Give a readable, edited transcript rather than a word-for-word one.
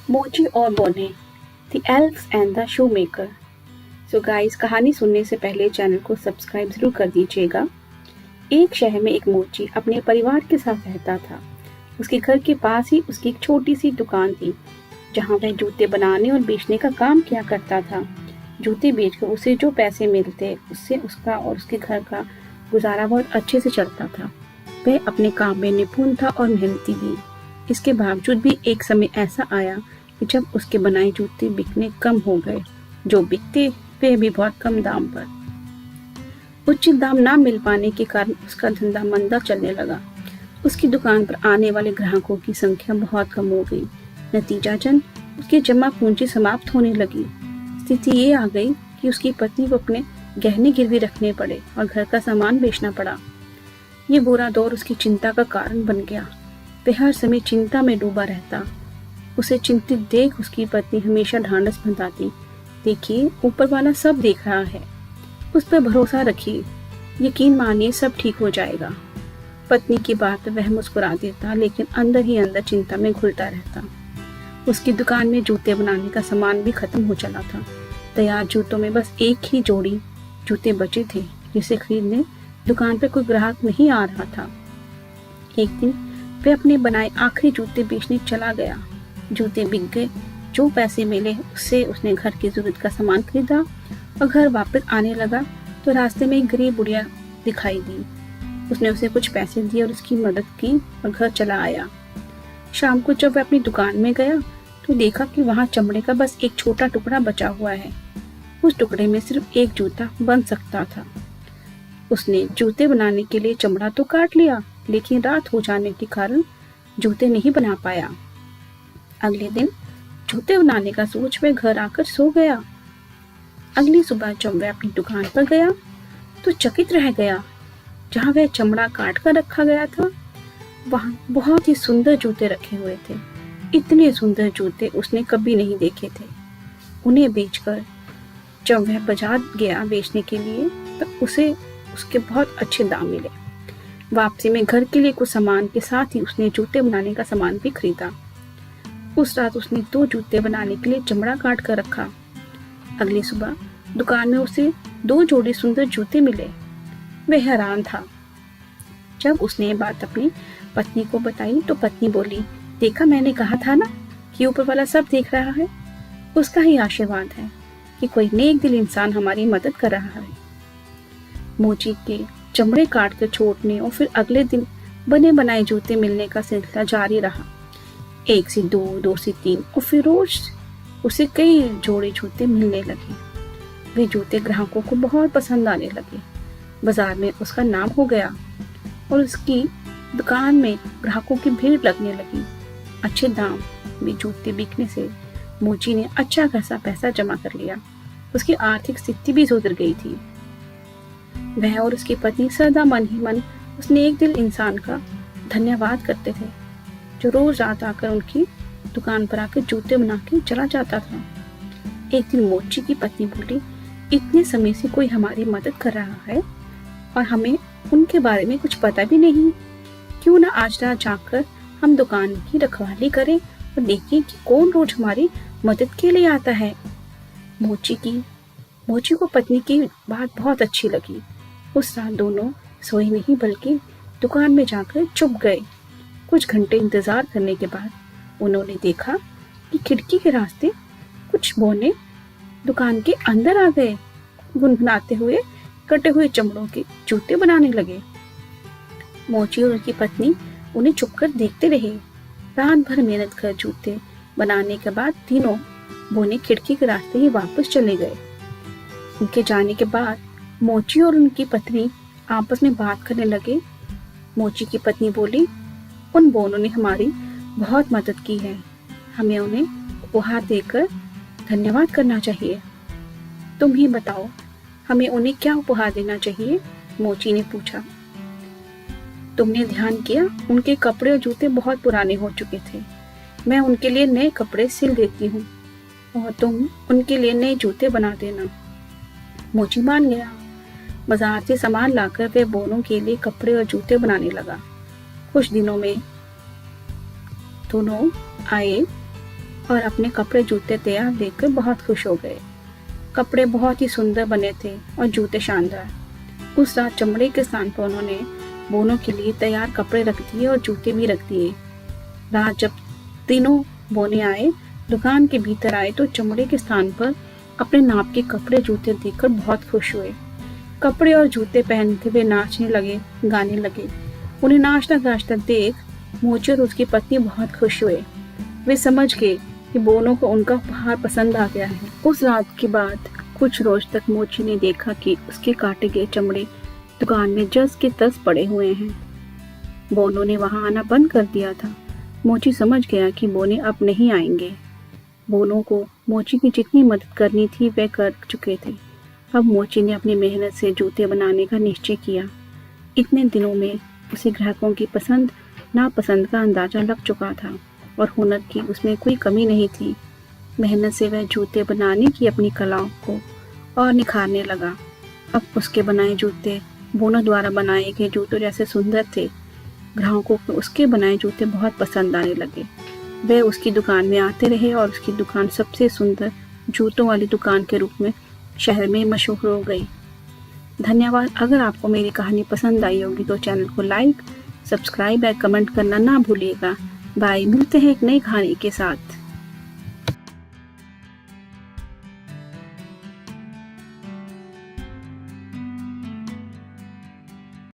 मोची और बोने, the elves and the shoe maker. So guys, कहानी सुनने से पहले चैनल को सब्सक्राइब जरूर कर दीजिएगा। एक शहर में एक मोची अपने परिवार के साथ रहता था। उसके घर के पास ही उसकी एक छोटी सी दुकान थी, जहाँ वह जूते बनाने और बेचने का काम किया करता था। जूते बेचकर उसे जो पैसे मिलते, उससे उसका और उसके घर का गुजारा बहुत अच्छे से चलता था। वह अपने काम में निपुण था और मेहनती भी। इसके बावजूद भी एक समय ऐसा आया कि जब उसके बनाए जूते बिकने कम हो गए। जो बिकते वे भी बहुत कम दाम पर। उचित दाम ना मिल पाने के कारण उसका धंधा मंदा चलने लगा। उसकी दुकान पर आने वाले ग्राहकों की संख्या बहुत कम हो गई। नतीजतन उसकी जमा पूंजी समाप्त होने लगी। स्थिति ये आ गई कि उसकी पत्नी को अपने गहने गिरवी रखने पड़े और घर का सामान बेचना पड़ा। ये बुरा दौर उसकी चिंता का कारण बन गया। वह हर समय चिंता में डूबा रहता। उसे चिंतित देख उसकी पत्नी हमेशा ढांढस बंधाती, देखिए, ऊपर वाला सब देख रहा है, उस पर भरोसा रखिए, यकीन मानिए सब ठीक हो जाएगा। पत्नी की बात पर वह मुस्कुरा देता, लेकिन अंदर ही अंदर चिंता में घुलता रहता। उसकी दुकान में जूते बनाने का सामान भी खत्म हो चला था। तैयार जूतों में बस एक ही जोड़ी जूते बचे थे, जिसे खरीदने दुकान पर कोई ग्राहक नहीं आ रहा था। एक दिन वह अपने बनाए आखिरी जूते बेचने चला गया। जूते बिक गए। जो पैसे मिले उससे उसने घर की जरूरत का सामान खरीदा और घर वापस आने लगा तो रास्ते में एक गरीब बुढ़िया दिखाई दी। उसने उसे कुछ पैसे दिए और उसकी मदद की और घर चला आया। शाम को जब वह अपनी दुकान में गया तो देखा कि वहां चमड़े का बस एक छोटा टुकड़ा बचा हुआ है। उस टुकड़े में सिर्फ एक जूता बन सकता था। उसने जूते बनाने के लिए चमड़ा तो काट लिया, लेकिन रात हो जाने के कारण जूते नहीं बना पाया। अगले दिन जूते बनाने का सोच वह घर आकर सो गया। अगली सुबह जब वह अपनी दुकान पर गया तो चकित रह गया। जहाँ वह चमड़ा काट कर रखा गया था, वहाँ बहुत ही सुंदर जूते रखे हुए थे। इतने सुंदर जूते उसने कभी नहीं देखे थे। उन्हें बेचकर जब वह बाजार गया बेचने के लिए तो उसे उसके बहुत अच्छे दाम मिले। वापसी में घर के लिए कुछ सामान के साथ ही उसने जूते बनाने का सामान भी खरीदा। उस रात उसने 2 जूते बनाने के लिए चमड़ा काट कर रखा। अगली सुबह दुकान में उसे 2 जोड़ी सुंदर जूते मिले। वह हैरान था। जब उसने ये बात अपनी पत्नी को बताई तो पत्नी बोली, देखा, मैंने कहा था ना कि ऊपर वाला सब देख रहा है। उसका ही आशीर्वाद है कि कोई नेक दिल इंसान हमारी मदद कर रहा है। मोची के चमड़े काट कर छोड़ने और फिर अगले दिन बने बनाए जूते मिलने का सिलसिला जारी रहा। 1 से 2, 2 से 3 और फिर रोज उसे कई जोड़े जूते मिलने लगे। वे जूते ग्राहकों को बहुत पसंद आने लगे। बाजार में उसका नाम हो गया और उसकी दुकान में ग्राहकों की भीड़ लगने लगी। अच्छे दाम में जूते बिकने से मोची ने अच्छा खासा पैसा जमा कर लिया। उसकी आर्थिक स्थिति भी सुधर गई थी। वह और उसकी पत्नी सदा मन ही मन उस नेक दिल इंसान का धन्यवाद करते थे, जो रोज रात आकर उनकी दुकान पर आकर जूते बना के चला जाता था। एक दिन मोची की पत्नी बोली, इतने समय से कोई हमारी मदद कर रहा है और हमें उनके बारे में कुछ पता भी नहीं। क्यों ना आज रात जाकर हम दुकान की रखवाली करें और देखें कि कौन रोज हमारी मदद के लिए आता है। मोची को पत्नी की बात बहुत अच्छी लगी। उस रात दोनों सोए नहीं बल्कि दुकान में जाकर चुप गए। कुछ घंटे इंतजार करने के बाद उन्होंने देखा कि खिड़की के रास्ते कुछ बौने दुकान के अंदर आ गए। गुनगुनाते हुए कटे हुए चमड़ों के जूते बनाने लगे। मोची और उनकी पत्नी उन्हें चुपकर देखते रहे। रात भर मेहनत कर जूते बनाने के बाद तीनों बौने खिड़की के रास्ते ही वापस चले गए। उनके जाने के बाद मोची और उनकी पत्नी आपस में बात करने लगे। मोची की पत्नी बोली, उन बोनों ने हमारी बहुत मदद की है, हमें उन्हें उपहार देकर धन्यवाद करना चाहिए। तुम ही बताओ, हमें उन्हें क्या उपहार देना चाहिए? मोची ने पूछा। तुमने ध्यान किया, उनके कपड़े और जूते बहुत पुराने हो चुके थे। मैं उनके लिए नए कपड़े सिल देती हूँ और तुम उनके लिए नए जूते बना देना। मोची मान गया। बाजार से सामान लाकर वे बोनों के लिए कपड़े और जूते बनाने लगा। कुछ दिनों में दोनों आए और अपने कपड़े जूते तैयार देखकर बहुत खुश हो गए। कपड़े बहुत ही सुंदर बने थे और जूते शानदार। उस रात चमड़े के स्थान पर उन्होंने बोनो के लिए तैयार कपड़े रख दिए और जूते भी रख दिए। रात जब तीनों बोने आए, दुकान के भीतर आए तो चमड़े के स्थान पर अपने नाप के कपड़े जूते देखकर बहुत खुश हुए। कपड़े और जूते पहनते हुए नाचने लगे, गाने लगे। उन्हें नाचता गाचता देख मोची और उसकी पत्नी बहुत खुश हुए। वे समझ गए कि बोनो को उनका उपहार पसंद आ गया है। उस रात के बाद कुछ रोज तक मोची ने देखा कि उसके काटे गए चमड़े दुकान में जस के तस पड़े हुए हैं। बोनो ने वहां आना बंद कर दिया था। मोची समझ गया कि बोने अब नहीं आएंगे। बोनो को मोची की जितनी मदद करनी थी वह कर चुके थे। अब मोची ने अपनी मेहनत से जूते बनाने का निश्चय किया। इतने दिनों में उसे ग्राहकों की पसंद नापसंद का अंदाजा लग चुका था और हुनर की उसमें कोई कमी नहीं थी। मेहनत से वह जूते बनाने की अपनी कलाओं को और निखारने लगा। अब उसके बनाए जूते बोनो द्वारा बनाए गए जूतों जैसे सुंदर थे। ग्राहकों को उसके बनाए जूते बहुत पसंद आने लगे। वे उसकी दुकान में आते रहे और उसकी दुकान सबसे सुंदर जूतों वाली दुकान के रूप में शहर में मशहूर हो गई। धन्यवाद। अगर आपको मेरी कहानी पसंद आई होगी तो चैनल को लाइक, सब्सक्राइब या कमेंट करना ना भूलिएगा। बाय। मिलते हैं एक नई कहानी के साथ।